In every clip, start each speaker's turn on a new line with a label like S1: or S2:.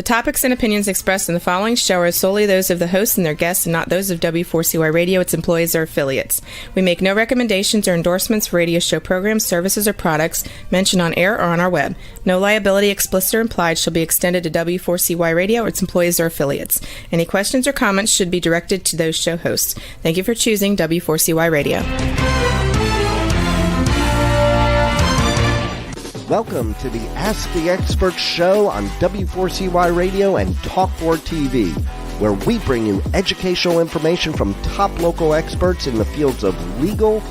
S1: topics and opinions expressed in the following show are solely those of the hosts and their guests and not those of W4CY Radio, its employees, or affiliates. We make no recommendations or endorsements for radio show programs, services, or products mentioned on air or on our web. No liability, explicit or implied, shall be extended to W4CY Radio or its employees or affiliates. Any questions or comments should be directed to those show hosts. Thank you for choosing W4CY Radio.
S2: Welcome to the Ask the Expert show on W4CY Radio and Talk4 TV, where we bring you educational information from top local experts in the fields of legal,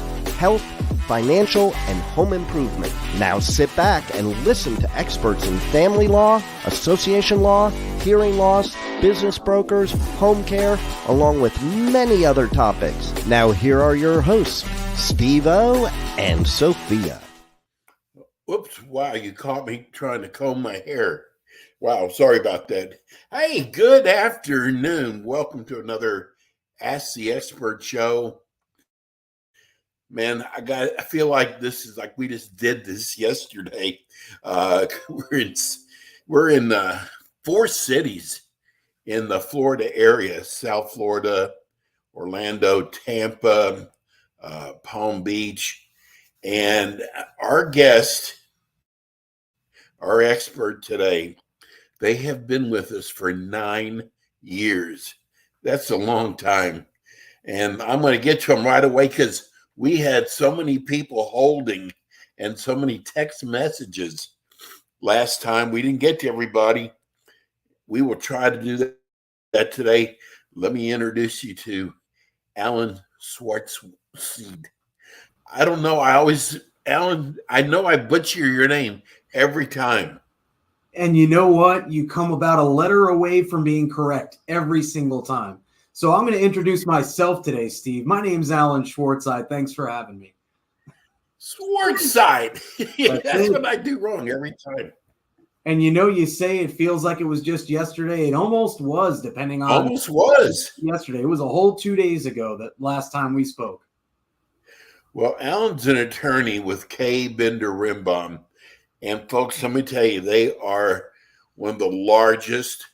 S2: health, financial, and home improvement. Now sit back and listen to experts in family law, association law, hearing loss, business brokers, home care, along with many other topics. Now here are your hosts, Steve-O and Sophia.
S3: Whoops, wow, you caught me trying to comb my hair. Wow, sorry about that. Hey, good afternoon. Welcome to another Ask the Expert show. Man, I feel like this is like we just did this yesterday. We're in 4 cities in the Florida area: South Florida, Orlando, Tampa, Palm Beach. And our guest, our expert today, they have been with us for 9 years. That's a long time. And I'm going to get to them right away because we had so many people holding and so many text messages last time. We didn't get to everybody. We will try to do that today. Let me introduce you to Alan Schwartzseed. I don't know. Alan, I know I butcher your name every time.
S4: And you know what? You come about a letter away from being correct every single time. So I'm going to introduce myself today, Steve. My name's Alan Schwartzseid. Thanks for having me.
S3: Schwartzseid. That's what I do wrong every time.
S4: And you say it feels like it was just yesterday. It almost was, depending on.
S3: Almost was.
S4: Yesterday. It was a whole 2 days ago, that last time we spoke.
S3: Well, Alan's an attorney with K. Bender Rimbaum. And folks, let me tell you, they are one of the largest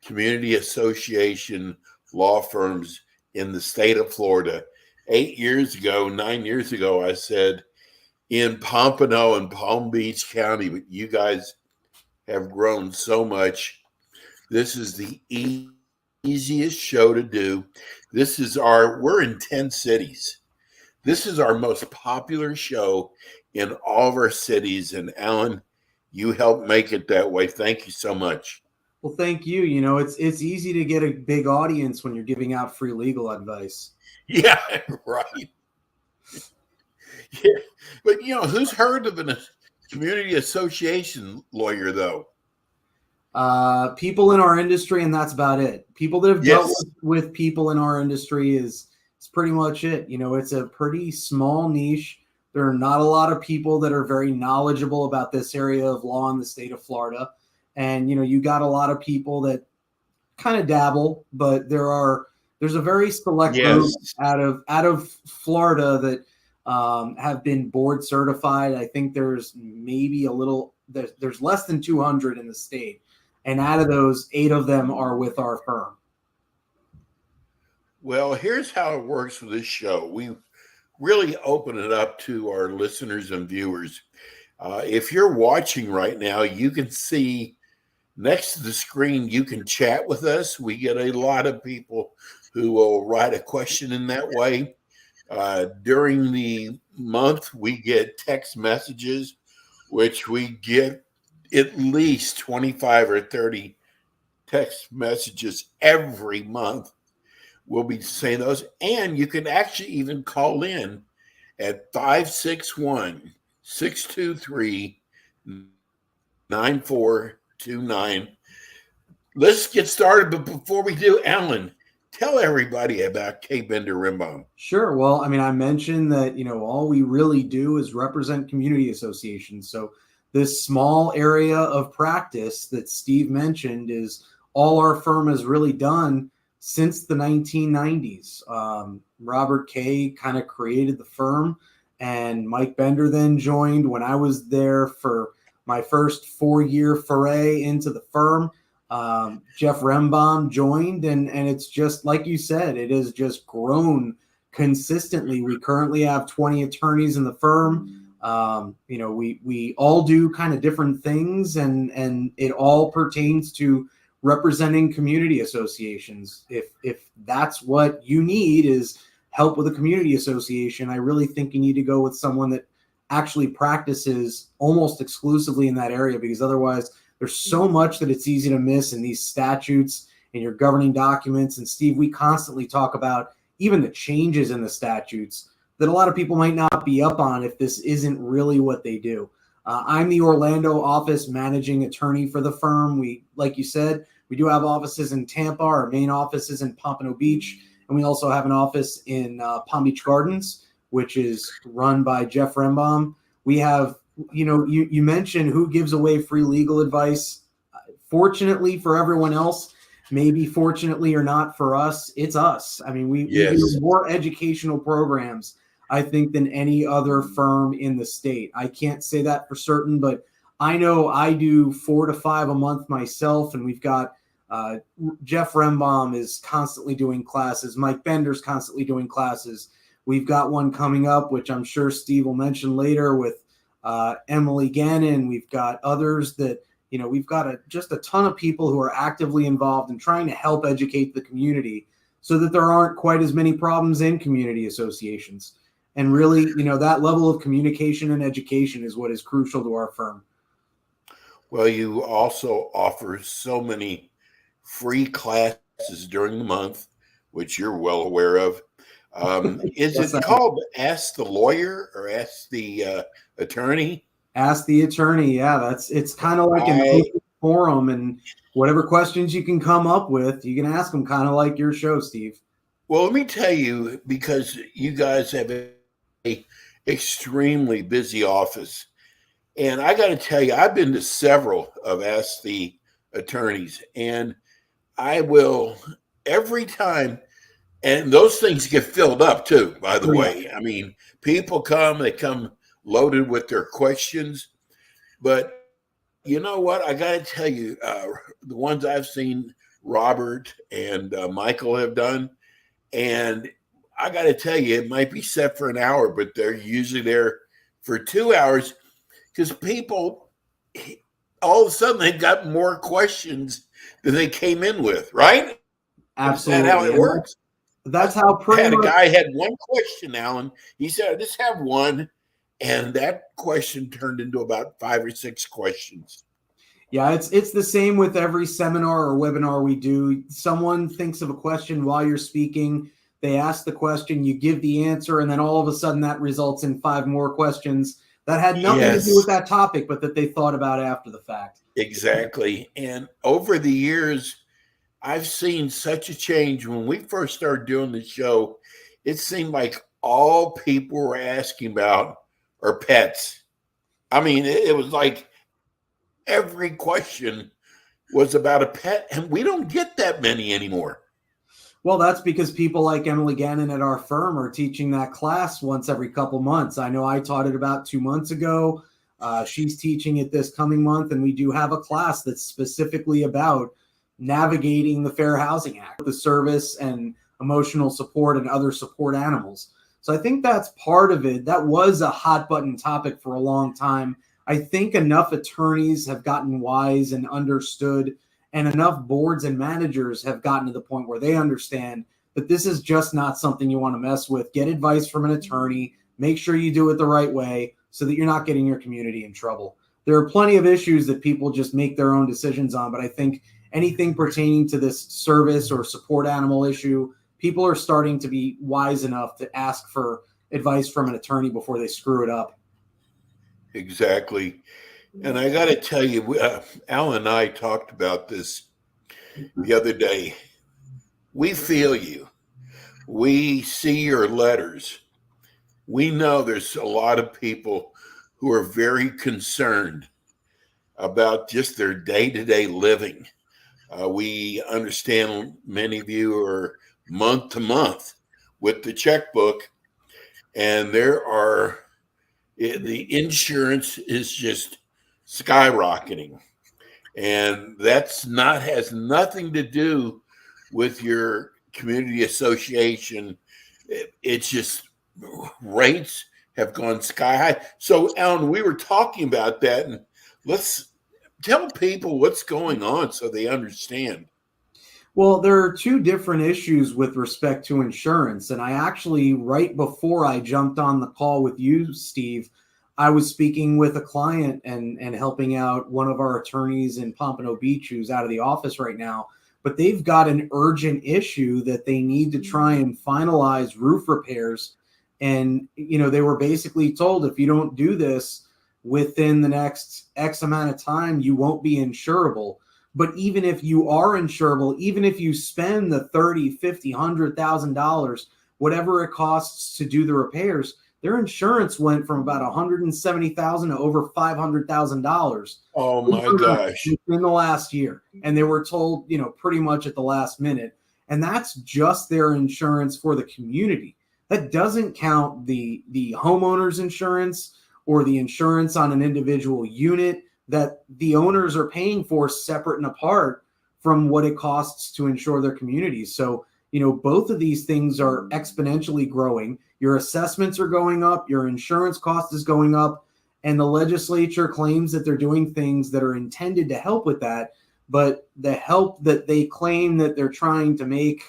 S3: community association law firms in the state of Florida. 9 years ago, I said, in Pompano and Palm Beach County, but you guys have grown so much. This is the easiest show to do. We're in 10 cities. This is our most popular show in all of our cities. And Alan, you helped make it that way. Thank you so much.
S4: Well, thank you. It's easy to get a big audience when you're giving out free legal advice.
S3: Yeah, right. Yeah. But, who's heard of a community association lawyer, though?
S4: People in our industry, and that's about it. People that have dealt with people in our industry is pretty much it. It's a pretty small niche. There are not a lot of people that are very knowledgeable about this area of law in the state of Florida. And, you got a lot of people that kind of dabble, but there's a very select group out of Florida that have been board certified. I think there's maybe there's less than 200 in the state. And out of those, 8 of them are with our firm.
S3: Well, here's how it works with this show. We really open it up to our listeners and viewers. If you're watching right now, you can see next to the screen, you can chat with us. We get a lot of people who will write a question in that way. During the month, we get text messages, which we get at least 25 or 30 text messages every month. We'll be saying those. And you can actually even call in at 561-623-9429. Let's get started. But before we do, Alan, tell everybody about K. Bender Rimbaum.
S4: Sure. Well, I mentioned that, all we really do is represent community associations. So this small area of practice that Steve mentioned is all our firm has really done since the 1990s. Robert Kay kind of created the firm, and Mike Bender then joined when I was there for my first 4-year foray into the firm. Jeff Rembaum joined, and it's just like you said, it has just grown consistently. We currently have 20 attorneys in the firm. We all do kind of different things, and it all pertains to representing community associations. If that's what you need is help with a community association, I really think you need to go with someone that actually practices almost exclusively in that area, because otherwise there's so much that it's easy to miss in these statutes and your governing documents. And Steve, we constantly talk about even the changes in the statutes that a lot of people might not be up on if this isn't really what they do. I'm the Orlando office managing attorney for the firm. We, like you said, we do have offices in Tampa. Our main office is in Pompano Beach. And we also have an office in Palm Beach Gardens, which is run by Jeff Rembaum. We have, you mentioned who gives away free legal advice. Fortunately for everyone else, maybe fortunately or not for us, it's us. I mean, we do more educational programs, I think, than any other firm in the state. I can't say that for certain, but I know I do 4 to 5 a month myself, and we've got Jeff Rembaum is constantly doing classes. Mike Bender's constantly doing classes. We've got one coming up, which I'm sure Steve will mention later, with Emily Gannon. We've got others that, we've got just a ton of people who are actively involved in trying to help educate the community so that there aren't quite as many problems in community associations. And really, that level of communication and education is what is crucial to our firm.
S3: Well, you also offer so many free classes during the month, which you're well aware of. Is it called Ask the Lawyer or Ask the Attorney?
S4: Ask the Attorney. Yeah, it's kind of like an open forum, and whatever questions you can come up with, you can ask them, kind of like your show, Steve.
S3: Well, let me tell you, because you guys have a extremely busy office, and I got to tell you, I've been to several of Ask the Attorneys, and I will every time. And those things get filled up too, by the way. I mean, people they come loaded with their questions. But you know what? I got to tell you, the ones I've seen Robert and Michael have done, and I got to tell you, it might be set for an hour, but they're usually there for 2 hours, because people, all of a sudden, they've got more questions than they came in with, right?
S4: Absolutely.
S3: Is that how it works?
S4: That's how pretty much.
S3: A guy had one question, Alan. He said, I just have one. And that question turned into about 5 or 6 questions.
S4: Yeah, it's the same with every seminar or webinar we do. Someone thinks of a question while you're speaking. They ask the question, you give the answer, and then all of a sudden that results in 5 more questions that had nothing to do with that topic, but that they thought about after the fact.
S3: Exactly. And over the years, I've seen such a change. When we first started doing the show, it seemed like all people were asking about are pets. I mean, it was like every question was about a pet, and we don't get that many anymore.
S4: Well, that's because people like Emily Gannon at our firm are teaching that class once every couple months. I know I taught it about 2 months ago. She's teaching it this coming month, and we do have a class that's specifically about navigating the Fair Housing Act, the service and emotional support and other support animals. So I think that's part of it. That was a hot button topic for a long time. I think enough attorneys have gotten wise and understood, and enough boards and managers have gotten to the point where they understand that this is just not something you want to mess with. Get advice from an attorney. Make sure you do it the right way so that you're not getting your community in trouble. There are plenty of issues that people just make their own decisions on, but I think anything pertaining to this service or support animal issue, people are starting to be wise enough to ask for advice from an attorney before they screw it up.
S3: Exactly. And I got to tell you, Al and I talked about this the other day. We feel you. We see your letters. We know there's a lot of people who are very concerned about just their day-to-day living. We understand many of you are month to month with the checkbook, and the insurance is just skyrocketing. And that's not has nothing to do with your community association. It's just rates have gone sky high. So, Alan, we were talking about that, and let's tell people what's going on so they understand.
S4: Well, there are two different issues with respect to insurance. And I actually, right before I jumped on the call with you, Steve, I was speaking with a client and helping out one of our attorneys in Pompano Beach who's out of the office right now. But they've got an urgent issue that they need to try and finalize roof repairs. And, they were basically told, if you don't do this within the next X amount of time, you won't be insurable. But even if you are insurable, even if you spend the $30,000, $50,000, $100,000, whatever it costs to do the repairs, their insurance went from about $170,000 to over $500,000.
S3: Oh my gosh!
S4: In the last year, and they were told, pretty much at the last minute, and that's just their insurance for the community. That doesn't count the homeowner's insurance or the insurance on an individual unit that the owners are paying for separate and apart from what it costs to insure their communities. So, both of these things are exponentially growing. Your assessments are going up, your insurance cost is going up, and the legislature claims that they're doing things that are intended to help with that. But the help that they claim that they're trying to make,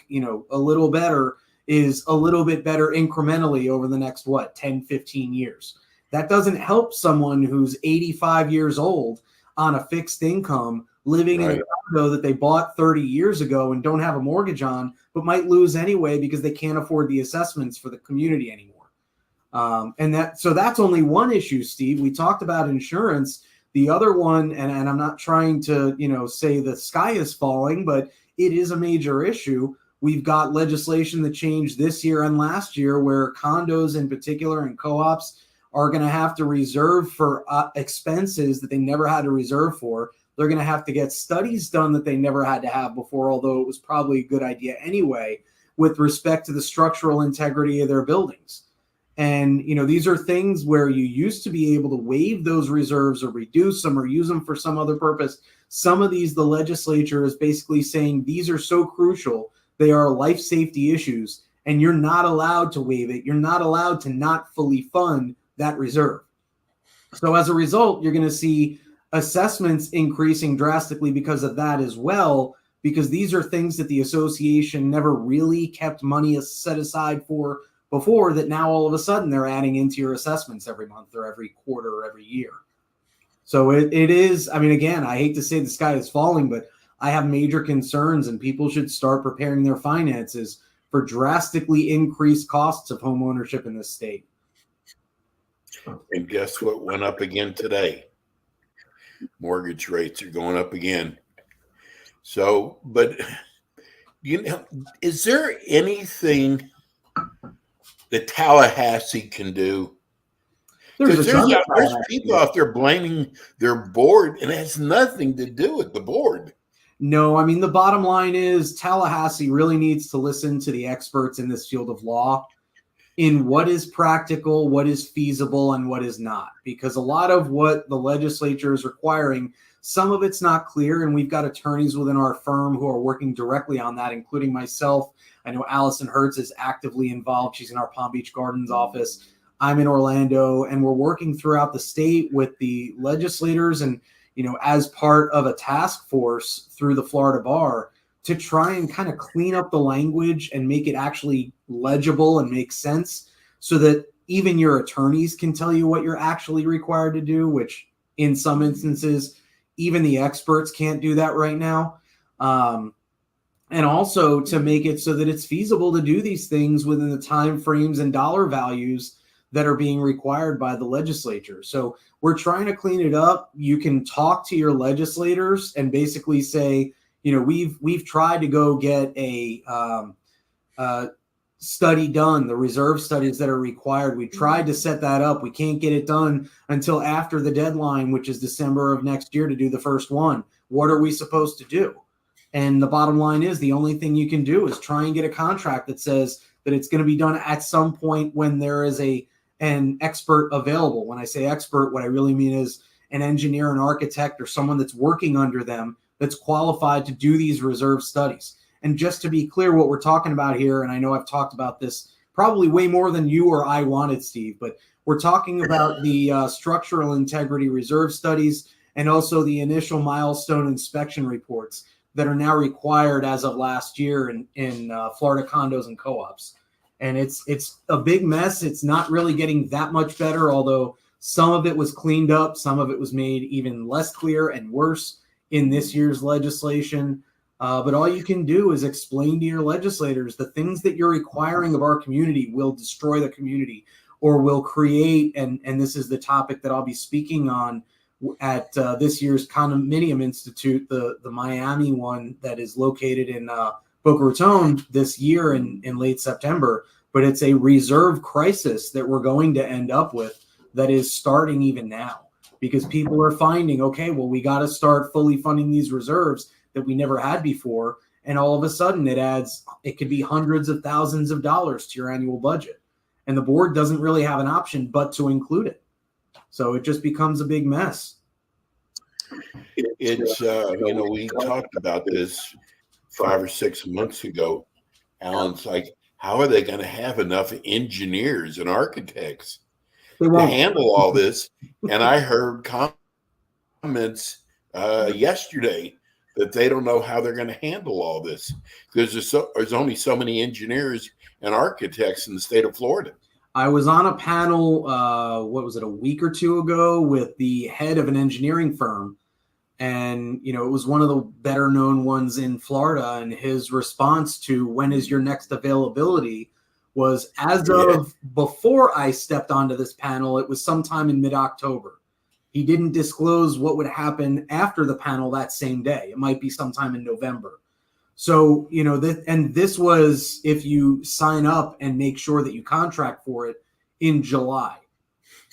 S4: a little better is a little bit better incrementally over the next, 10, 15 years. That doesn't help someone who's 85 years old on a fixed income living in a condo that they bought 30 years ago and don't have a mortgage on, but might lose anyway because they can't afford the assessments for the community anymore. So that's only one issue, Steve. We talked about insurance. The other one, and I'm not trying to, say the sky is falling, but it is a major issue. We've got legislation that changed this year and last year where condos in particular and co-ops are going to have to reserve for expenses that they never had to reserve for. They're going to have to get studies done that they never had to have before, although it was probably a good idea anyway, with respect to the structural integrity of their buildings. And, these are things where you used to be able to waive those reserves or reduce them or use them for some other purpose. Some of these, the legislature is basically saying these are so crucial. They are life safety issues, and you're not allowed to waive it. You're not allowed to not fully fund that reserve. So as a result, you're going to see assessments increasing drastically because of that as well, because these are things that the association never really kept money set aside for before, that now all of a sudden they're adding into your assessments every month or every quarter or every year. So it is, again, I hate to say the sky is falling, but I have major concerns, and people should start preparing their finances for drastically increased costs of home ownership in this state.
S3: And guess what went up again today? Mortgage rates are going up again. So, but, is there anything that Tallahassee can do? There's people out there blaming their board, and it has nothing to do with the board.
S4: No, the bottom line is Tallahassee really needs to listen to the experts in this field of law in what is practical, what is feasible, and what is not. Because a lot of what the legislature is requiring, some of it's not clear, and we've got attorneys within our firm who are working directly on that, including myself. I know Allison Hertz is actively involved. She's in our Palm Beach Gardens office. I'm in Orlando, and we're working throughout the state with the legislators and, as part of a task force through the Florida Bar to try and kind of clean up the language and make it actually legible and make sense so that even your attorneys can tell you what you're actually required to do, which in some instances, even the experts can't do that right now. And also to make it so that it's feasible to do these things within the time frames and dollar values that are being required by the legislature. So we're trying to clean it up. You can talk to your legislators and basically say, we've tried to go get a study done, the reserve studies that are required. We tried to set that up. We can't get it done until after the deadline, which is December of next year, to do the first one. What are we supposed to do? And the bottom line is the only thing you can do is try and get a contract that says that it's going to be done at some point when there is an expert available. When I say expert, what I really mean is an engineer, an architect, or someone that's working under them that's qualified to do these reserve studies. And just to be clear, what we're talking about here, and I know I've talked about this probably way more than you or I wanted, Steve, but we're talking about the structural integrity reserve studies and also the initial milestone inspection reports that are now required as of last year in Florida condos and co-ops. And it's a big mess. It's not really getting that much better, although some of it was cleaned up. Some of it was made even less clear and worse in this year's legislation. But all you can do is explain to your legislators the things that you're requiring of our community will destroy the community or will create, and this is the topic that I'll be speaking on at this year's Condominium Institute, the Miami one that is located in Boca Raton this year in late September. But it's a reserve crisis that we're going to end up with that is starting even now, because people are finding, okay, well, we got to start fully funding these reserves that we never had before. And all of a sudden it could be hundreds of thousands of dollars to your annual budget. And the board doesn't really have an option but to include it. So it just becomes a big mess.
S3: It's, we talked about this 5 or 6 months ago. Alan's like, how are they going to have enough engineers and architects to handle all this? And I heard comments yesterday that they don't know how they're going to handle all this because there's only so many engineers and architects in the state of Florida.
S4: I was on a panel, a week or two ago with the head of an engineering firm. And, it was one of the better known ones in Florida. And his response to when is your next availability was before I stepped onto this panel, it was sometime in mid-October. He didn't disclose what would happen after the panel that same day. It might be sometime in November. So, this was if you sign up and make sure that you contract for it in July.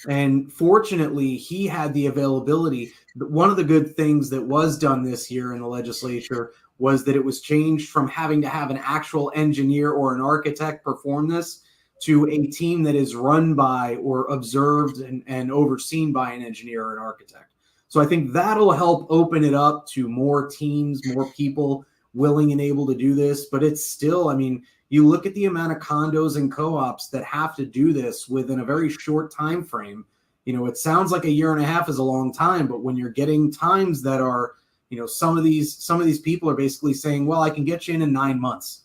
S4: And fortunately, he had the availability. One of the good things that was done this year in the legislature was that it was changed from having to have an actual engineer or an architect perform this to a team that is run by or observed and overseen by an engineer or an architect. So I think that'll help open it up to more teams, more people willing and able to do this. But it's still, you look at the amount of condos and co-ops that have to do this within a very short time frame. It sounds like a year and a half is a long time, but when you're getting times that are, some of these people are basically saying, well, I can get you in 9 months.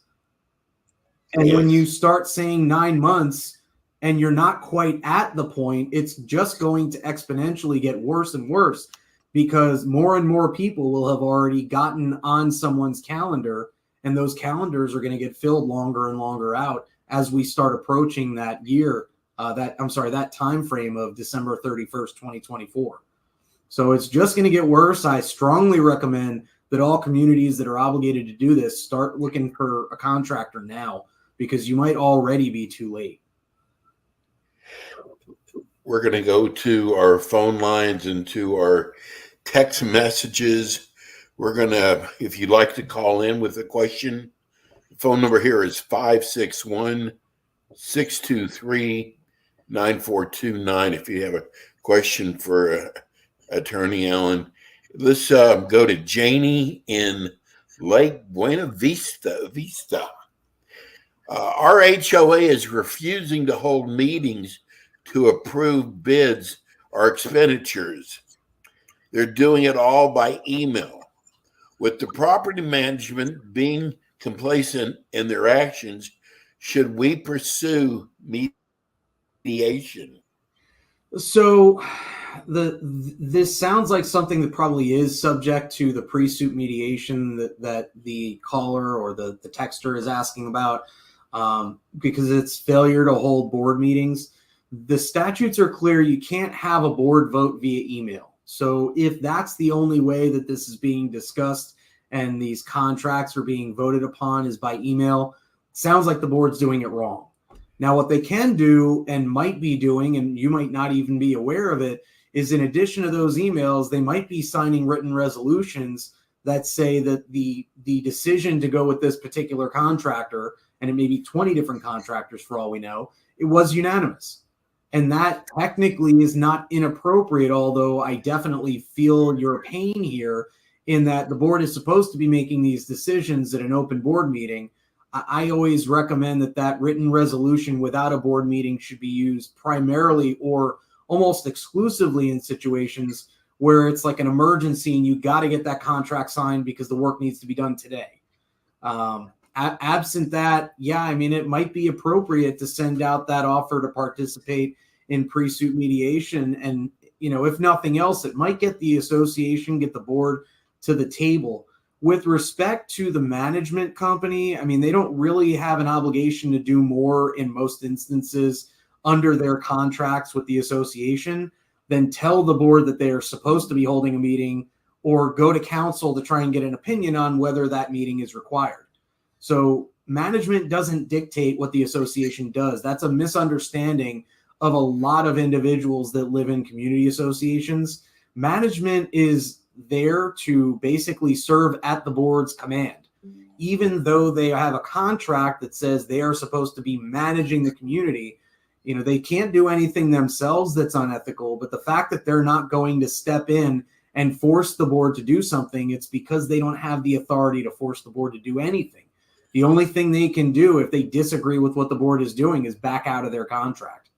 S4: And when you start saying 9 months and you're not quite at the point, it's just going to exponentially get worse and worse because more and more people will have already gotten on someone's calendar, and those calendars are going to get filled longer and longer out as we start approaching that year, that time frame of December 31st, 2024. So it's just going to get worse. I strongly recommend that all communities that are obligated to do this start looking for a contractor now, because you might already be too late.
S3: We're going to go to our phone lines and to our text messages. We're going to, if you'd like to call in with a question, the phone number here is 561-623-9429. If you have a question for Attorney Allen, let's go to Janie in Lake Buena Vista. Our HOA is refusing to hold meetings to approve bids or expenditures. They're doing it all by email. With the property management being complacent in their actions, should we pursue mediation?
S4: So this sounds like something that probably is subject to the pre-suit mediation that the caller or the texter is asking about, because it's failure to hold board meetings. The statutes are clear. You can't have a board vote via email. So if that's the only way that this is being discussed and these contracts are being voted upon is by email, sounds like the board's doing it wrong. Now, what they can do and might be doing, and you might not even be aware of it, is in addition to those emails, they might be signing written resolutions that say that the decision to go with this particular contractor, and it may be 20 different contractors for all we know, it was unanimous. And that technically is not inappropriate, although I definitely feel your pain here in that the board is supposed to be making these decisions at an open board meeting. I always recommend that written resolution without a board meeting should be used primarily or almost exclusively in situations where it's like an emergency and you got to get that contract signed because the work needs to be done today. Absent that, yeah, I mean, it might be appropriate to send out that offer to participate in pre-suit mediation. And, if nothing else, it might get the association, get the board to the table. With respect to the management company, I mean, they don't really have an obligation to do more in most instances under their contracts with the association than tell the board that they are supposed to be holding a meeting or go to council to try and get an opinion on whether that meeting is required. So management doesn't dictate what the association does. That's a misunderstanding of a lot of individuals that live in community associations. Management is there to basically serve at the board's command. Even though they have a contract that says they are supposed to be managing the community, they can't do anything themselves that's unethical. But the fact that they're not going to step in and force the board to do something, it's because they don't have the authority to force the board to do anything. The only thing they can do if they disagree with what the board is doing is back out of their contract.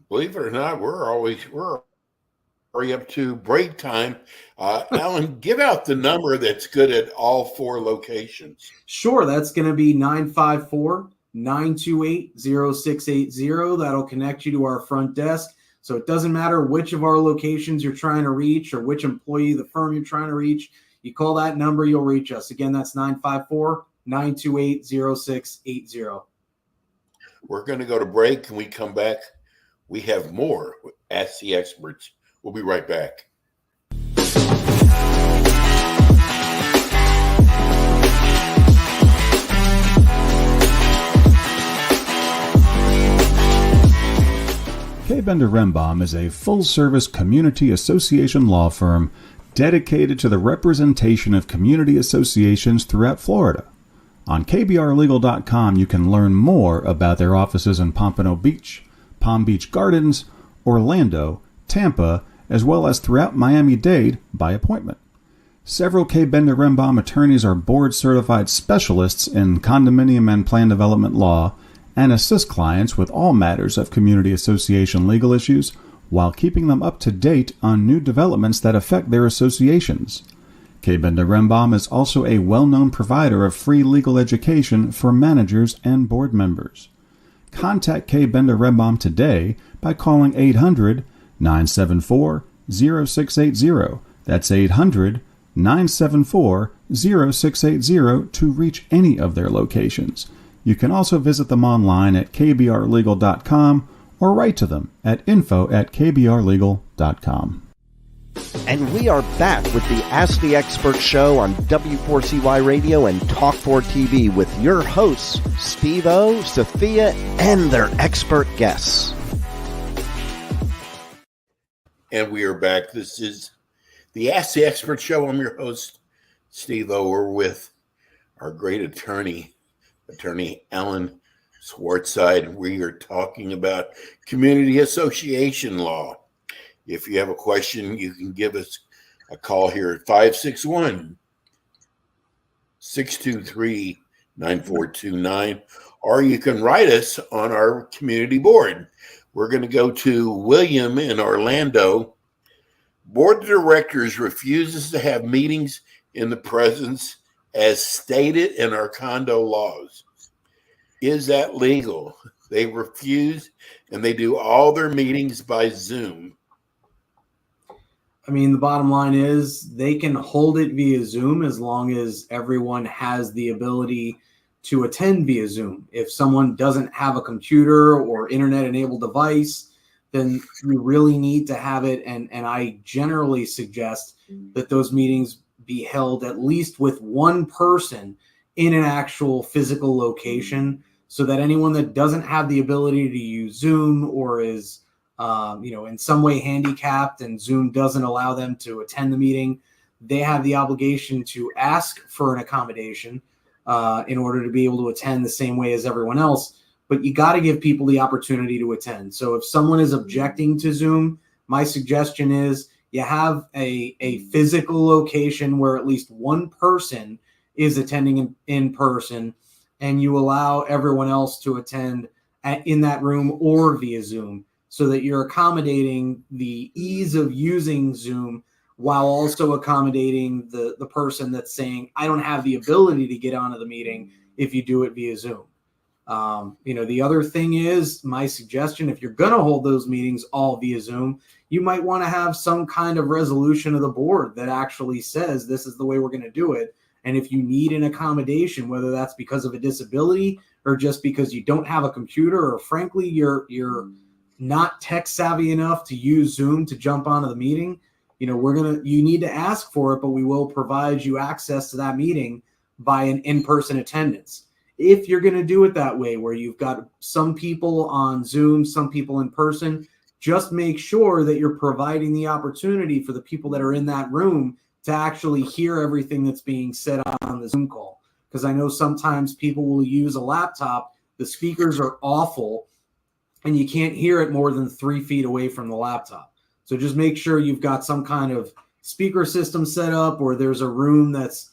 S3: Believe it or not, we're already up to break time. Alan, give out the number that's good at all 4 locations.
S4: Sure, that's going to be 954-928-0680. That'll connect you to our front desk. So it doesn't matter which of our locations you're trying to reach or which employee of the firm you're trying to reach. You call that number, you'll reach us. Again, that's 954-928-0680.
S3: We're going to go to break. When we come back, we have more Ask the Experts. We'll be right back.
S5: K. Bender Rembaum is a full-service community association law firm dedicated to the representation of community associations throughout Florida. On kbrlegal.com, you can learn more about their offices in Pompano Beach, Palm Beach Gardens, Orlando, Tampa, as well as throughout Miami-Dade by appointment. Several K. Bender Rembaum attorneys are board-certified specialists in condominium and plan development law and assist clients with all matters of community association legal issues while keeping them up to date on new developments that affect their associations. K. Bender Rembaum is also a well-known provider of free legal education for managers and board members. Contact K. Bender Rembaum today by calling 800-974-0680. That's 800-974-0680 to reach any of their locations. You can also visit them online at kbrlegal.com or write to them at info@kbrlegal.com.
S2: And we are back with the Ask the Expert show on W4CY Radio and Talk4 TV with your hosts, Steve-O, Sophia, and their expert guests.
S3: And we are back. This is the Ask the Expert show. I'm your host, Steve-O. We're with our great attorney Alan Swartzide. We are talking about community association law. If you have a question, you can give us a call here at 561-623-9429, or you can write us on our community board. We're going to go to William in Orlando. Board of Directors refuses to have meetings in the presence as stated in our condo laws. Is that legal? They refuse, and they do all their meetings by Zoom.
S4: I mean, the bottom line is they can hold it via Zoom as long as everyone has the ability to attend via Zoom. If someone doesn't have a computer or internet-enabled device, then you really need to have it. And I generally suggest that those meetings be held at least with one person in an actual physical location, so that anyone that doesn't have the ability to use Zoom or is in some way handicapped and Zoom doesn't allow them to attend the meeting, they have the obligation to ask for an accommodation in order to be able to attend the same way as everyone else. but you got to give people the opportunity to attend. So if someone is objecting to Zoom, my suggestion is you have a physical location where at least one person is attending in person, and you allow everyone else to attend in that room or via Zoom, so that you're accommodating the ease of using Zoom while also accommodating the person that's saying, I don't have the ability to get onto the meeting if you do it via Zoom. The other thing is, my suggestion, if you're going to hold those meetings all via Zoom, you might want to have some kind of resolution of the board that actually says this is the way we're going to do it. And if you need an accommodation, whether that's because of a disability or just because you don't have a computer, or frankly, you're not tech savvy enough to use Zoom to jump onto the meeting, you need to ask for it, but we will provide you access to that meeting by an in-person attendance. If you're going to do it that way, where you've got some people on Zoom, some people in person, just make sure that you're providing the opportunity for the people that are in that room to actually hear everything that's being said on the Zoom call. Because I know sometimes people will use a laptop, the speakers are awful, and you can't hear it more than 3 feet away from the laptop. So just make sure you've got some kind of speaker system set up, or there's a room that's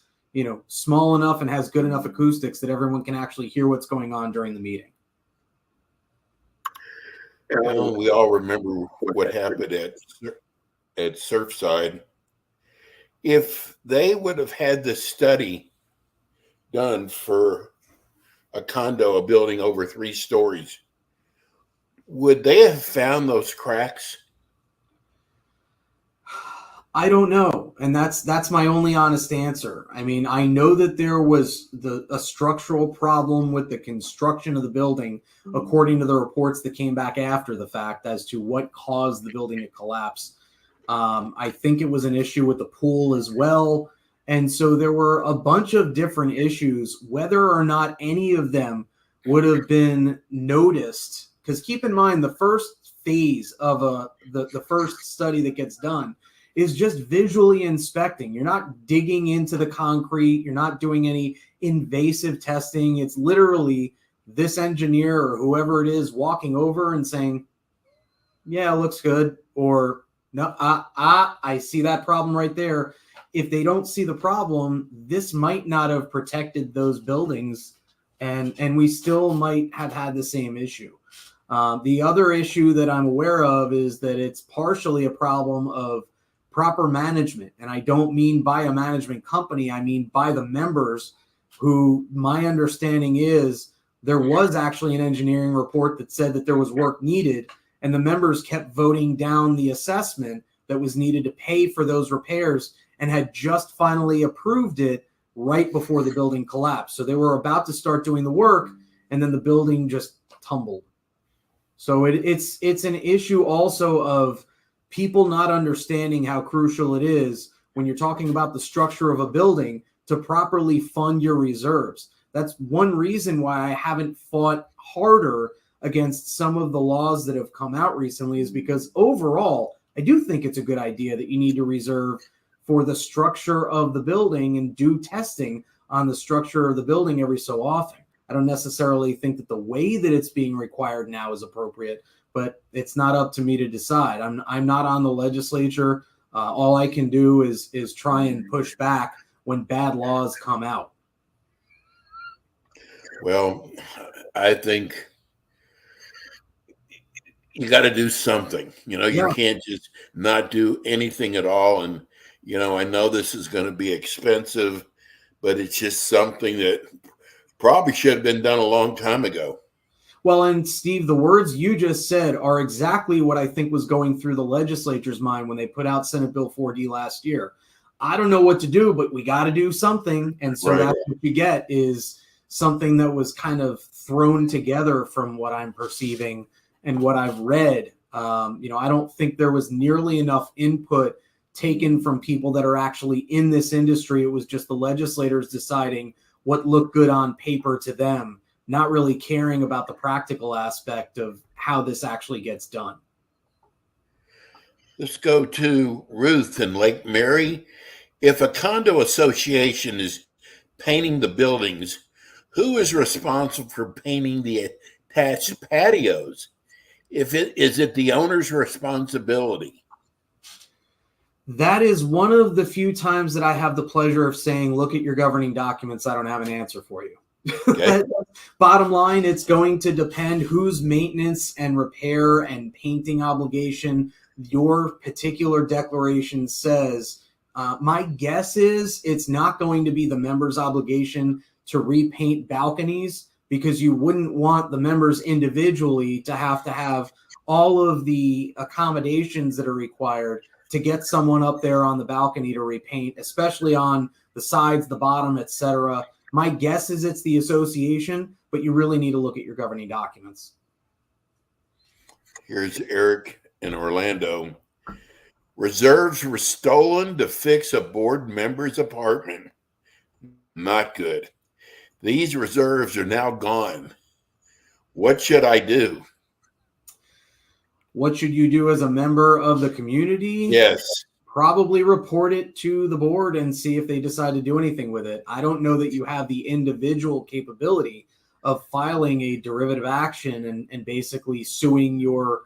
S4: small enough and has good enough acoustics that everyone can actually hear what's going on during the meeting.
S3: We all remember what happened at Surfside. If they would have had the study done for a condo, a building over 3 stories, would they have found those cracks?
S4: I don't know. And that's my only honest answer. I mean, I know that there was a structural problem with the construction of the building, according to the reports that came back after the fact, as to what caused the building to collapse. I think it was an issue with the pool as well. And so there were a bunch of different issues, whether or not any of them would have been noticed. Because keep in mind, the first phase of the first study that gets done is just visually inspecting. You're not digging into the concrete. You're not doing any invasive testing. It's literally this engineer or whoever it is walking over and saying, yeah, it looks good. Or no, I see that problem right there. If they don't see the problem, this might not have protected those buildings, and we still might have had the same issue. The other issue that I'm aware of is that it's partially a problem of proper management. And I don't mean by a management company, I mean by the members, who, my understanding is, there was actually an engineering report that said that there was work needed, and the members kept voting down the assessment that was needed to pay for those repairs, and had just finally approved it right before the building collapsed. So they were about to start doing the work, and then the building just tumbled. So it's an issue also of people not understanding how crucial it is, when you're talking about the structure of a building, to properly fund your reserves. That's one reason why I haven't fought harder against some of the laws that have come out recently, is because overall, I do think it's a good idea that you need to reserve for the structure of the building and do testing on the structure of the building every so often. I don't necessarily think that the way that it's being required now is appropriate, but it's not up to me to decide. I'm not on the legislature. All I can do is try and push back when bad laws come out.
S3: Well, I think you got to do something. You can't just not do anything at all. And, I know this is going to be expensive, but it's just something that probably should have been done a long time ago.
S4: Well, and Steve, the words you just said are exactly what I think was going through the legislature's mind when they put out Senate Bill 4D last year. I don't know what to do, but we got to do something. And so that's what you get, is something that was kind of thrown together from what I'm perceiving and what I've read. I don't think there was nearly enough input taken from people that are actually in this industry. It was just the legislators deciding what looked good on paper to them, not really caring about the practical aspect of how this actually gets done.
S3: Let's go to Ruth in Lake Mary. If a condo association is painting the buildings, who is responsible for paying the attached patios. Is it the owner's responsibility?
S4: That is one of the few times that I have the pleasure of saying, look at your governing documents. I don't have an answer for you. Okay. Bottom line, it's going to depend whose maintenance and repair and painting obligation your particular declaration says. My guess is it's not going to be the member's obligation to repaint balconies, because you wouldn't want the members individually to have all of the accommodations that are required to get someone up there on the balcony to repaint, especially on the sides, the bottom, etc. My guess is it's the association, but you really need to look at your governing documents.
S3: Here's Eric in Orlando. Reserves were stolen to fix a board member's apartment. Not good. These reserves are now gone. What should I do?
S4: What should you do as a member of the community?
S3: Yes.
S4: Probably report it to the board and see if they decide to do anything with it. I don't know that you have the individual capability of filing a derivative action and basically suing your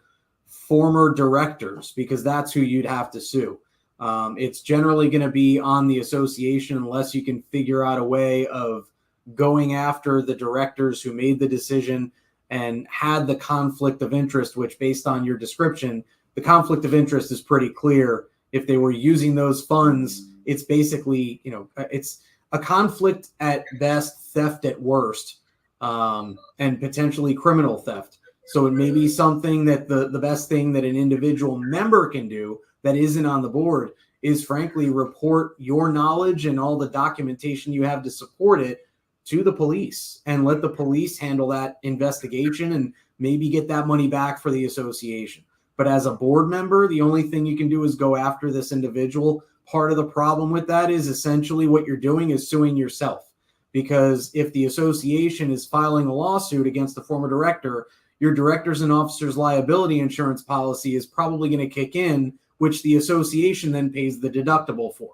S4: former directors, because that's who you'd have to sue. It's generally going to be on the association unless you can figure out a way of going after the directors who made the decision and had the conflict of interest, which, based on your description, the conflict of interest is pretty clear. If they were using those funds, it's basically, it's a conflict at best, theft at worst, and potentially criminal theft. So it may be something that the best thing that an individual member can do that isn't on the board is, frankly, report your knowledge and all the documentation you have to support it to the police, and let the police handle that investigation and maybe get that money back for the association. But as a board member, the only thing you can do is go after this individual. Part of the problem with that is essentially what you're doing is suing yourself, because if the association is filing a lawsuit against the former director, your directors and officers liability insurance policy is probably going to kick in, which the association then pays the deductible for.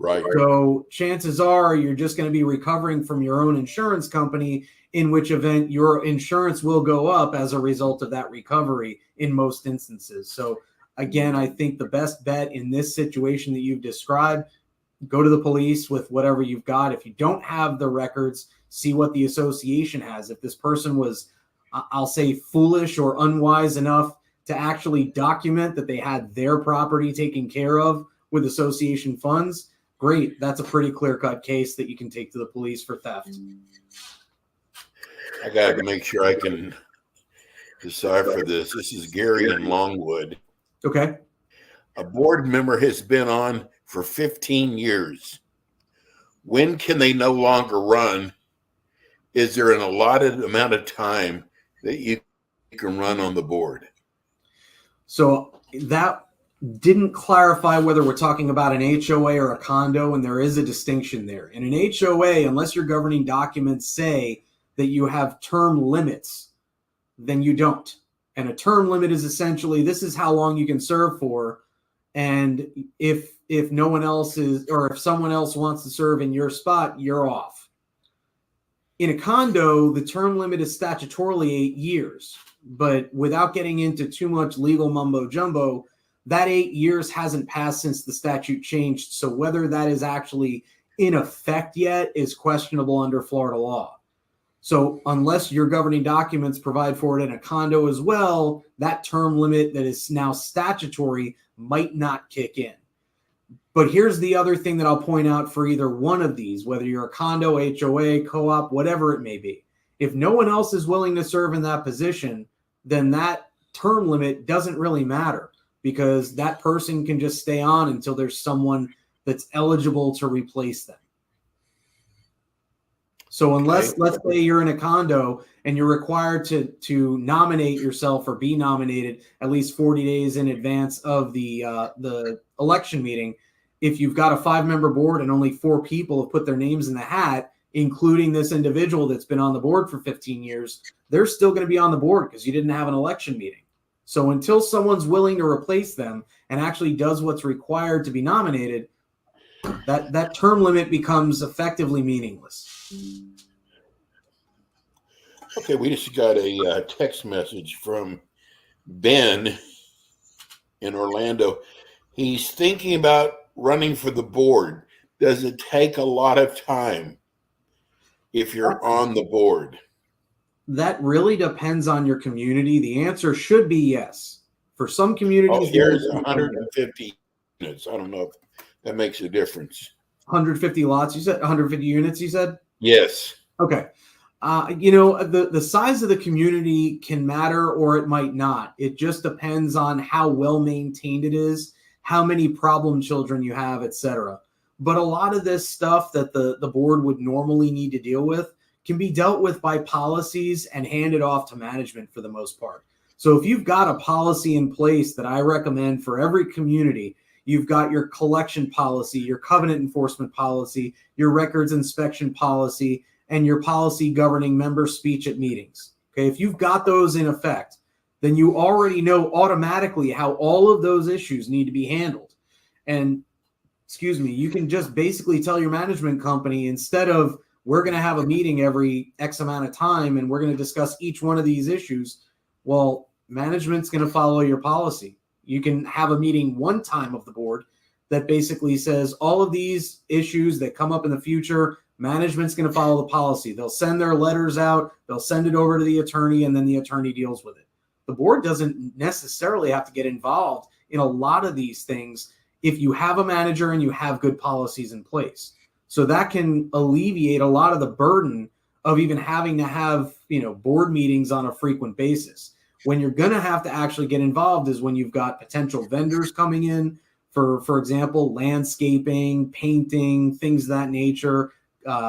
S3: Right.
S4: So chances are you're just going to be recovering from your own insurance company, in which event your insurance will go up as a result of that recovery in most instances. So again, I think the best bet in this situation that you've described, go to the police with whatever you've got. If you don't have the records, see what the association has. If this person was, I'll say, foolish or unwise enough to actually document that they had their property taken care of with association funds, great. That's a pretty clear-cut case that you can take to the police for theft.
S3: I got to make sure I can decipher this. This is Gary in Longwood.
S4: Okay.
S3: A board member has been on for 15 years. When can they no longer run? Is there an allotted amount of time that you can run on the board?
S4: So that didn't clarify whether we're talking about an HOA or a condo, and there is a distinction there. In an HOA, unless your governing documents say that you have term limits, then you don't. And a term limit is essentially, this is how long you can serve for. And if no one else is, or if someone else wants to serve in your spot, you're off. In a condo, the term limit is statutorily 8 years. But without getting into too much legal mumbo jumbo, that 8 years hasn't passed since the statute changed. So whether that is actually in effect yet is questionable under Florida law. So unless your governing documents provide for it in a condo as well, that term limit that is now statutory might not kick in. But here's the other thing that I'll point out for either one of these, whether you're a condo, HOA, co-op, whatever it may be. If no one else is willing to serve in that position, then that term limit doesn't really matter, because that person can just stay on until there's someone that's eligible to replace them. So unless, let's say you're in a condo and you're required to nominate yourself or be nominated at least 40 days in advance of the election meeting, if you've got a 5-member board and only 4 people have put their names in the hat, including this individual that's been on the board for 15 years, they're still going to be on the board because you didn't have an election meeting. So until someone's willing to replace them and actually does what's required to be nominated, that term limit becomes effectively meaningless.
S3: Okay, we just got a text message from Ben in Orlando. He's thinking about running for the board. Does it take a lot of time if you're on the board?
S4: That really depends on your community. The answer should be yes. For some communities,
S3: here's 150 units. I don't know if that makes a difference.
S4: 150 lots, you said? 150 units, you said?
S3: Yes.
S4: Okay. The size of the community can matter or it might not. It just depends on how well maintained it is, how many problem children you have, etc. But a lot of this stuff that the board would normally need to deal with can be dealt with by policies and handed off to management for the most part. So if you've got a policy in place that I recommend for every community, you've got your collection policy, your covenant enforcement policy, your records inspection policy, and your policy governing member speech at meetings. Okay, if you've got those in effect, then you already know automatically how all of those issues need to be handled. And you can just basically tell your management company, instead of we're going to have a meeting every X amount of time and we're going to discuss each one of these issues, well, management's going to follow your policy. You can have a meeting one time of the board that basically says all of these issues that come up in the future, management's going to follow the policy. They'll send their letters out, they'll send it over to the attorney, and then the attorney deals with it. The board doesn't necessarily have to get involved in a lot of these things if you have a manager and you have good policies in place. So that can alleviate a lot of the burden of even having to have, board meetings on a frequent basis. When you're going to have to actually get involved is when you've got potential vendors coming in for example, landscaping, painting, things of that nature,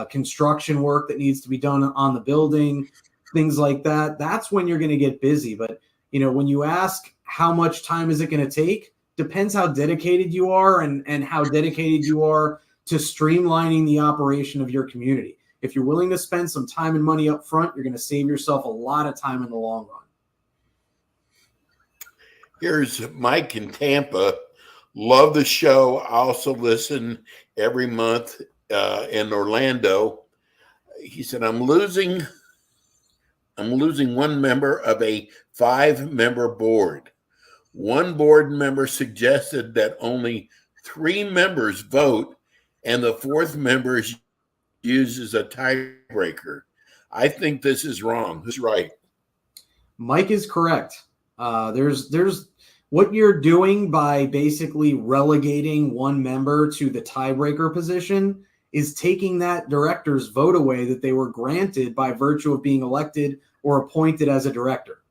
S4: construction work that needs to be done on the building, things like that. That's when you're going to get busy. But, when you ask how much time is it going to take, depends how dedicated you are and how dedicated you are to streamlining the operation of your community. If you're willing to spend some time and money up front, you're going to save yourself a lot of time in the long run.
S3: Here's Mike in Tampa. Love the show. I also listen every month in Orlando. He said, I'm losing one member of a 5-member board. One board member suggested that only 3 members vote and the 4th member uses a tiebreaker. I think this is wrong. Who's right?
S4: Mike is correct. There's what you're doing by basically relegating one member to the tiebreaker position is taking that director's vote away that they were granted by virtue of being elected or appointed as a director.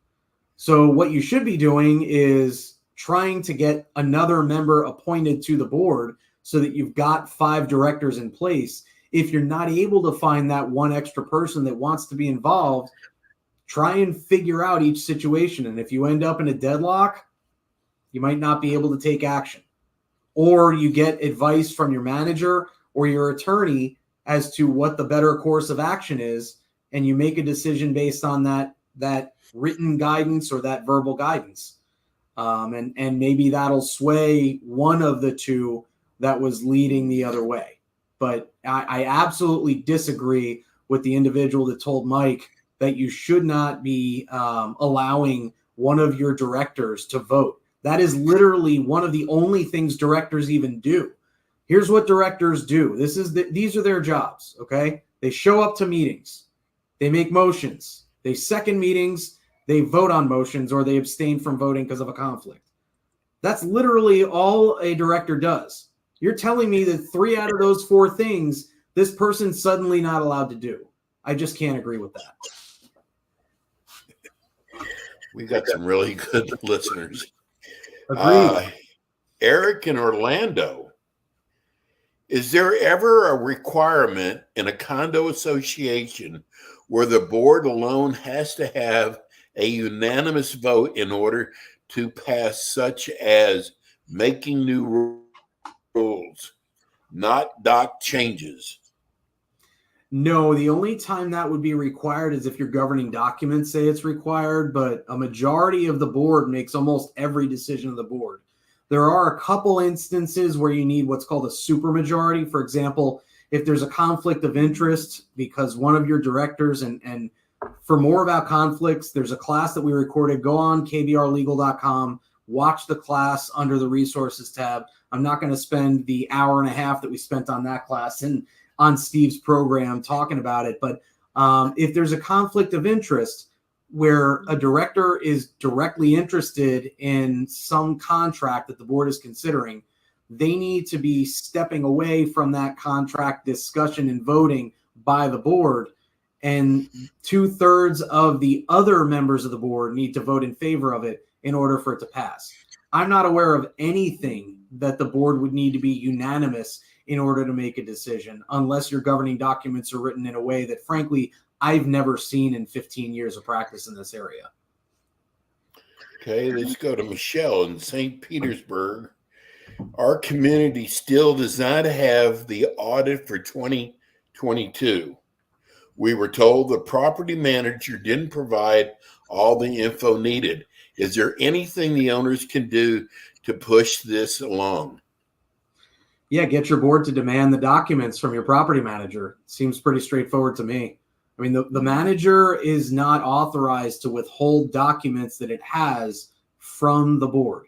S4: So what you should be doing is trying to get another member appointed to the board so that you've got 5 directors in place. If you're not able to find that one extra person that wants to be involved, try and figure out each situation. And if you end up in a deadlock, you might not be able to take action. Or you get advice from your manager or your attorney as to what the better course of action is, and you make a decision based on that written guidance or that verbal guidance. And maybe that'll sway one of the two that was leading the other way. But I absolutely disagree with the individual that told Mike that you should not be allowing one of your directors to vote. That is literally one of the only things directors even do. Here's what directors do. These are their jobs, okay? They show up to meetings. They make motions. They second meetings. They vote on motions, or they abstain from voting because of a conflict. That's literally all a director does. You're telling me that 3 out of those 4 things, this person's suddenly not allowed to do. I just can't agree with that.
S3: We got some really good listeners.
S4: Agreed.
S3: Eric in Orlando. Is there ever a requirement in a condo association where the board alone has to have a unanimous vote in order to pass, such as making new rules, not dock changes?
S4: No, the only time that would be required is if your governing documents say it's required, but a majority of the board makes almost every decision of the board. There are a couple instances where you need what's called a supermajority. For example, if there's a conflict of interest because one of your directors and For more about conflicts, there's a class that we recorded. Go on kbrlegal.com, watch the class under the resources tab. I'm not going to spend the hour and a half that we spent on that class and on Steve's program talking about it. But if there's a conflict of interest where a director is directly interested in some contract that the board is considering, they need to be stepping away from that contract discussion and voting by the board. And 2/3 of the other members of the board need to vote in favor of it in order for it to pass. I'm not aware of anything that the board would need to be unanimous in order to make a decision, unless your governing documents are written in a way that, frankly, I've never seen in 15 years of practice in this area.
S3: Okay, let's go to Michelle in St. Petersburg. Our community still does not have the audit for 2022. We were told the property manager didn't provide all the info needed. Is there anything the owners can do to push this along?
S4: Yeah, get your board to demand the documents from your property manager. Seems pretty straightforward to me. I mean, the manager is not authorized to withhold documents that it has from the board.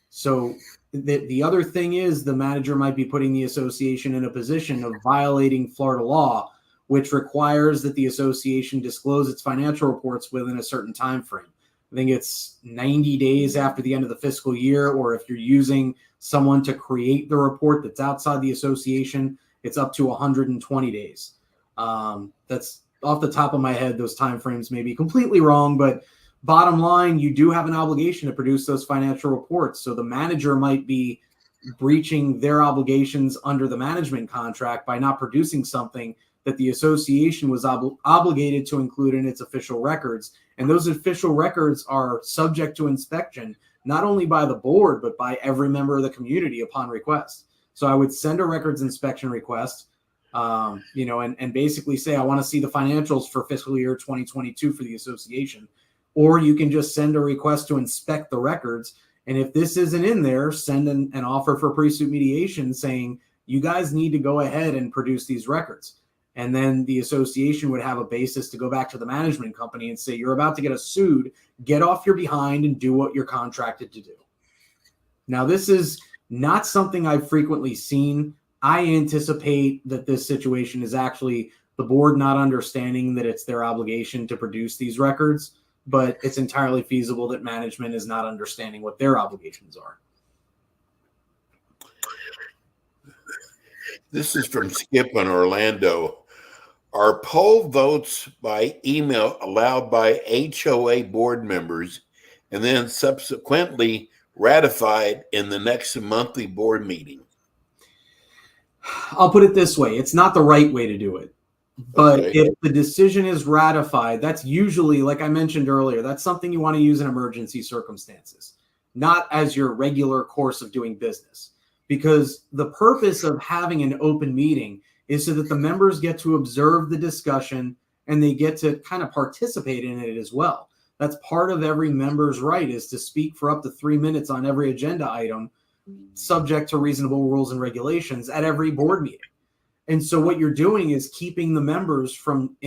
S4: So the other thing is the manager might be putting the association in a position of violating Florida law, which requires that the association disclose its financial reports within a certain time frame. I think it's 90 days after the end of the fiscal year, or if you're using someone to create the report that's outside the association, it's up to 120 days. That's off the top of my head. Those timeframes may be completely wrong, but bottom line, you do have an obligation to produce those financial reports. So the manager might be breaching their obligations under the management contract by not producing something that the association was obligated to include in its official records. And those official records are subject to inspection, not only by the board, but by every member of the community upon request. So I would send a records inspection request, and basically say, I want to see the financials for fiscal year 2022 for the association. Or you can just send a request to inspect the records. And if this isn't in there, send an offer for pre-suit mediation saying, you guys need to go ahead and produce these records. And then the association would have a basis to go back to the management company and say, you're about to get us sued, get off your behind and do what you're contracted to do. Now, this is not something I've frequently seen. I anticipate that this situation is actually the board not understanding that it's their obligation to produce these records, but it's entirely feasible that management is not understanding what their obligations are.
S3: This is from Skip in Orlando. Are poll votes by email allowed by HOA board members and then subsequently ratified in the next monthly board meeting?
S4: I'll put it this way. It's not the right way to do it. But
S3: Okay.
S4: if the decision is ratified, that's usually, like I mentioned earlier, that's something you want to use in emergency circumstances, not as your regular course of doing business. Because the purpose of having an open meeting is so that the members get to observe the discussion and they get to kind of participate in it as well. That's part of every member's right, is to speak for up to 3 minutes on every agenda item, subject to reasonable rules and regulations at every board meeting. And so what you're doing is keeping the members from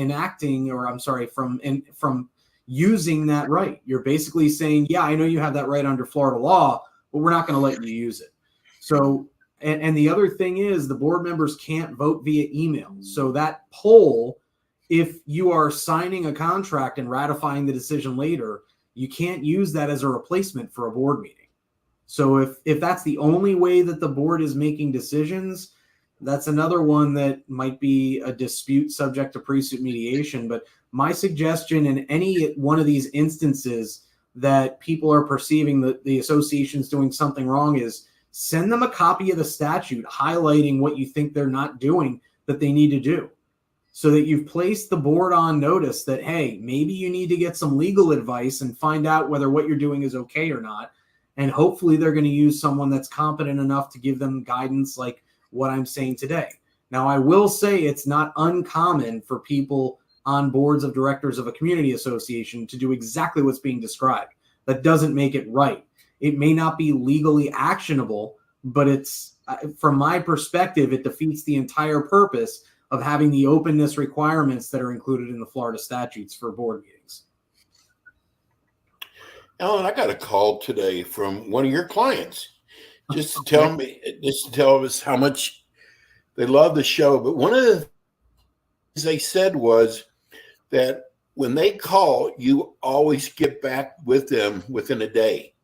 S4: from using that right. You're basically saying, yeah, I know you have that right under Florida law, but we're not going to let you use it. So, and the other thing is the board members can't vote via email. So that poll, if you are signing a contract and ratifying the decision later, you can't use that as a replacement for a board meeting. So if that's the only way that the board is making decisions, that's another one that might be a dispute subject to pre-suit mediation. But my suggestion in any one of these instances that people are perceiving that the association's doing something wrong is send them a copy of the statute highlighting what you think they're not doing that they need to do, so that you've placed the board on notice that, hey, maybe you need to get some legal advice and find out whether what you're doing is okay or not. And hopefully they're going to use someone that's competent enough to give them guidance like what I'm saying today. Now, I will say it's not uncommon for people on boards of directors of a community association to do exactly what's being described. That doesn't make it right. It may not be legally actionable, but it's, from my perspective, it defeats the entire purpose of having the openness requirements that are included in the Florida statutes for board meetings.
S3: Alan, I got a call today from one of your clients just to tell us how much they love the show. But one of the things they said was that when they call, you always get back with them within a day.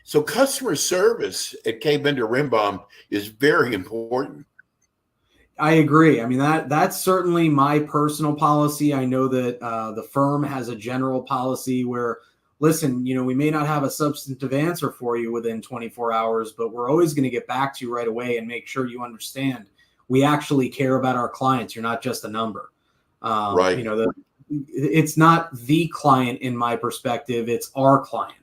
S3: So customer service at K. Bender Rimbaum is very important.
S4: I agree. I mean, that's certainly my personal policy. I know that the firm has a general policy where, listen, we may not have a substantive answer for you within 24 hours, but we're always going to get back to you right away and make sure you understand we actually care about our clients. You're not just a number.
S3: Right.
S4: It's not the client in my perspective. It's our client.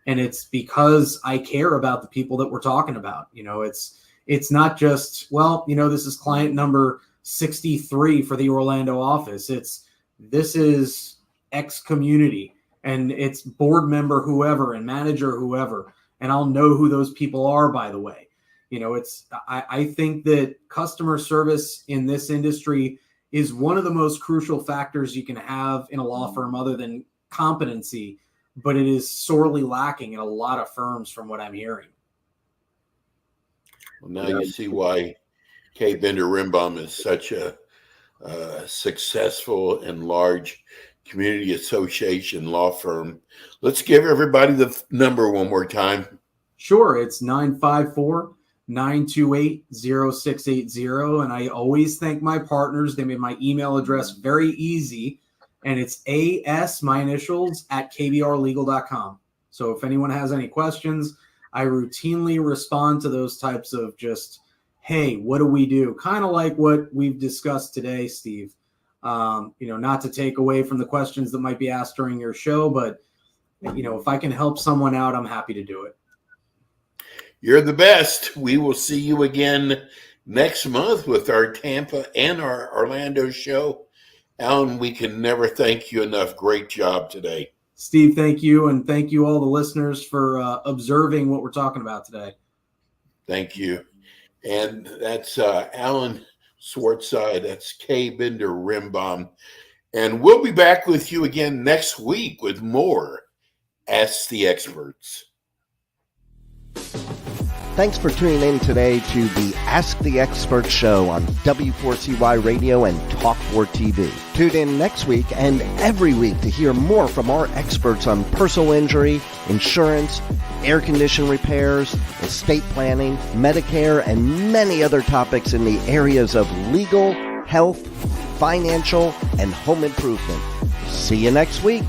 S4: And it's because I care about the people that we're talking about. It's not just, this is client number 63 for the Orlando office. This is X community and it's board member whoever and manager whoever. And I'll know who those people are, by the way. I think that customer service in this industry is one of the most crucial factors you can have in a law firm other than competency, but it is sorely lacking in a lot of firms from what I'm hearing.
S3: Well, now you see why K. Bender Rimbaum is such a successful and large community association law firm. Let's give everybody the number one more time.
S4: Sure. It's 954-928-0680. And I always thank my partners. They made my email address very easy. And it's AS, my initials, @kbrlegal.com. So if anyone has any questions, I routinely respond to those types of just, hey, what do we do? Kind of like what we've discussed today, Steve. Not to take away from the questions that might be asked during your show, but, if I can help someone out, I'm happy to do it.
S3: You're the best. We will see you again next month with our Tampa and our Orlando show. Alan, we can never thank you enough. Great job today.
S4: Steve, thank you. And thank you all the listeners for observing what we're talking about today.
S3: Thank you. And that's Alan Swartzide. That's K. Bender Rimbaum. And we'll be back with you again next week with more Ask the Experts.
S2: Thanks for tuning in today to the Ask the Expert show on W4CY Radio and Talk4 TV. Tune in next week and every week to hear more from our experts on personal injury, insurance, air condition repairs, estate planning, Medicare, and many other topics in the areas of legal, health, financial, and home improvement. See you next week.